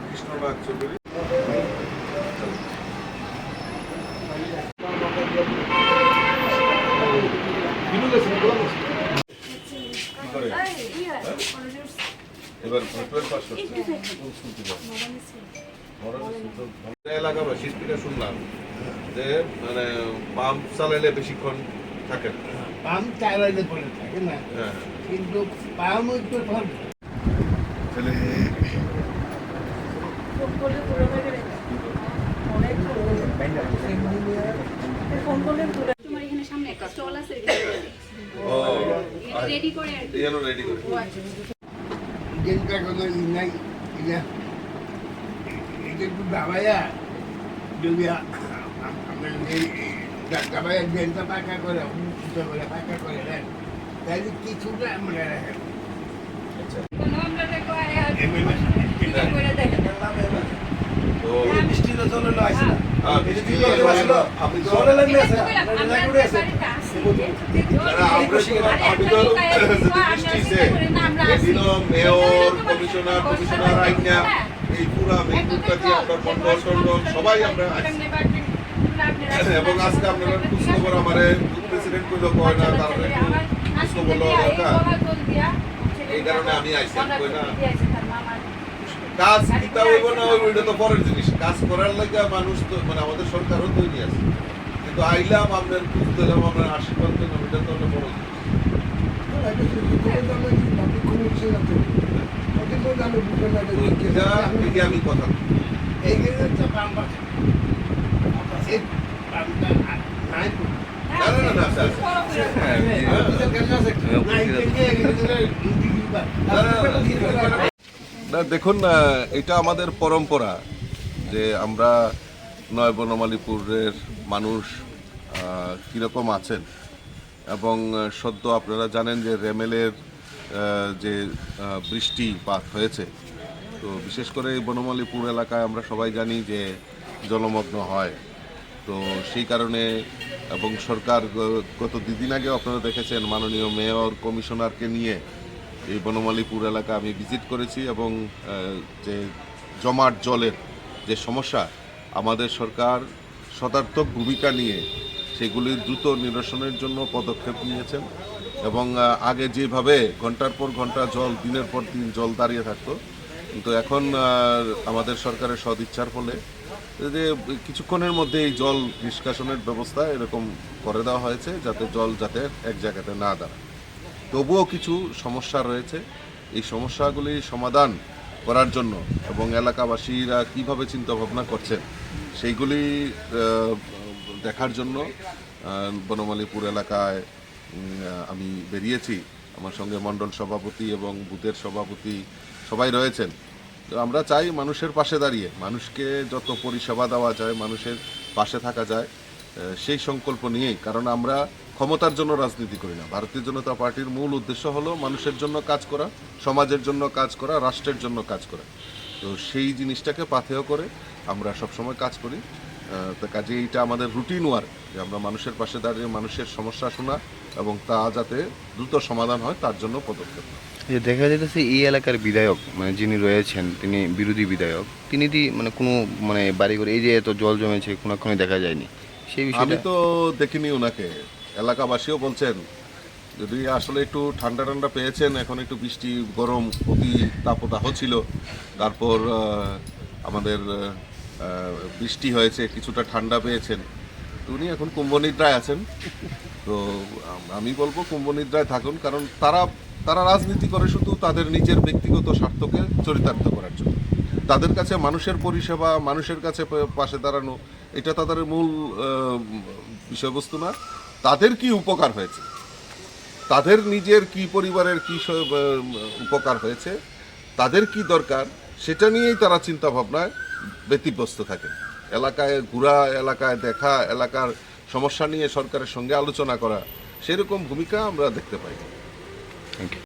কৃষ্ণনাথ চৌধুরী এবার এলাকাবাসীর থেকে শুনলাম যে মানে পাম্প চালাইলে বেশিক্ষণ থাকে না, পাম্প চালাইলে পরে থাকে না, কিন্তু পাম্প রেডি করে একটু দাবাইয়া যদি দাবাইয়া ড্রেনটা পাকা করে পাকা করে দেন তাহলে কিছুটা আমরা রাখেন। মেয়র কমিশনার আইনা এই পুরা মেঘুরটা দিয়ে আপনার মন্ডল সবাই আমরা এবং আজকে আপনারা খোঁজখবর আমার প্রেসিডেন্ট করলো কয় না, তারপরে খোঁজখবর দরকার, এই কারণে আমি আইসি কই না কাজ কিতা হইব না হইব এটা তো পরের জিনিস, কাজ করার লাগে মানুষ তো মানে আমাদের সরকারও তৈরি আছে, কিন্তু আইলাম আপনার খোঁজ দিলাম আপনার আশীর্বাদ পেলাম, এটা তো বড় জিনিস। আমি কথা না দেখুন, এটা আমাদের পরম্পরা যে আমরা নয় বনমালীপুরের মানুষ কীরকম আছেন এবং সদ্য আপনারা জানেন যে রেমেলের যে বৃষ্টিপাত হয়েছে, তো বিশেষ করে এই বনমালীপুর এলাকায় আমরা সবাই জানি যে জলমগ্ন হয়, তো সেই কারণে এবং সরকার গত দুদিন আগে আপনারা দেখেছেন মাননীয় মেয়র কমিশনারকে নিয়ে এই বনমালীপুর এলাকা আমি ভিজিট করেছি এবং যে জমাট জলের যে সমস্যা আমাদের সরকার সদার্থক ভূমিকা নিয়ে সেগুলি দ্রুত নিরসনের জন্য পদক্ষেপ নিয়েছেন এবং আগে যেভাবে ঘন্টার পর ঘন্টা জল দিনের পর দিন জল দাঁড়িয়ে থাকতো, কিন্তু এখন আমাদের সরকারের সদিচ্ছার ফলে যে কিছুক্ষণের মধ্যে এই জল নিষ্কাশনের ব্যবস্থা এরকম করে দেওয়া হয়েছে যাতে জল যাতে এক জায়গাতে না দাঁড়ায়। তবুও কিছু সমস্যা রয়েছে, এই সমস্যাগুলি সমাধান করার জন্য এবং এলাকাবাসীরা কীভাবে চিন্তাভাবনা করছেন সেইগুলি দেখার জন্য বনমালীপুর এলাকায় আমি বেরিয়েছি। আমার সঙ্গে মণ্ডল সভাপতি এবং বুথের সভাপতি সবাই রয়েছেন। তো আমরা চাই মানুষের পাশে দাঁড়িয়ে মানুষকে যত পরিষেবা দেওয়া যায়, মানুষের পাশে থাকা যায় সেই সংকল্প নিয়েই, কারণ আমরা ক্ষমতার জন্য রাজনীতি করি না। ভারতীয় জনতা পার্টির মূল উদ্দেশ্য হলো মানুষের জন্য কাজ করা, সমাজের জন্য কাজ করা, রাষ্ট্রের জন্য কাজ করা। তো সেই জিনিসটাকে পাথেয় করে আমরা সবসময় কাজ করি। তো কাজে এইটা আমাদের রুটিন ওয়ার্ক যে আমরা মানুষের পাশে দাঁড়িয়ে মানুষের সমস্যা শোনা এবং তা যাতে দ্রুত সমাধান হয় তার জন্য পদক্ষেপ নেওয়া। যে দেখা যাইতেছে এই এলাকার বিধায়ক মানে যিনি রয়েছেন তিনি বিরোধী বিধায়ক, তিনি মানে কোনো মানে বাড়ি করে এই যে এত জল জমেছে কোনোক্ষণে দেখা যায়নি, সেই বিষয়ে আমি তো দেখিনি ওনাকে। এলাকাবাসীও বলছেন যদি আসলে একটু ঠান্ডা ঠান্ডা পেয়েছেন, এখন একটু বৃষ্টি গরম অতি তাপদাহ ছিল, তারপর আমাদের বৃষ্টি হয়েছে কিছুটা ঠান্ডা পেয়েছেন, তো উনি এখন কুম্ভনিদ্রায় আছেন। তো আমি বলবো কুম্ভনিদ্রায় থাকুন, কারণ তারা রাজনীতি করে শুধু তাদের নিজের ব্যক্তিগত স্বার্থকে চরিতার্থ করার জন্য। তাদের কাছে মানুষের পরিষেবা, মানুষের কাছে পাশে দাঁড়ানো এটা তাদের মূল বিষয়বস্তু না। তাদের কি উপকার হয়েছে, তাদের নিজের কি পরিবারের কি উপকার হয়েছে, তাদের কি দরকার সেটা নিয়েই তারা চিন্তা ভাবনায় ব্যতিব্যস্ত থাকে। এলাকায় ঘোরা, এলাকায় দেখা, এলাকার সমস্যা নিয়ে সরকারের সঙ্গে আলোচনা করা, সেরকম ভূমিকা আমরা দেখতে পাই। Thank you.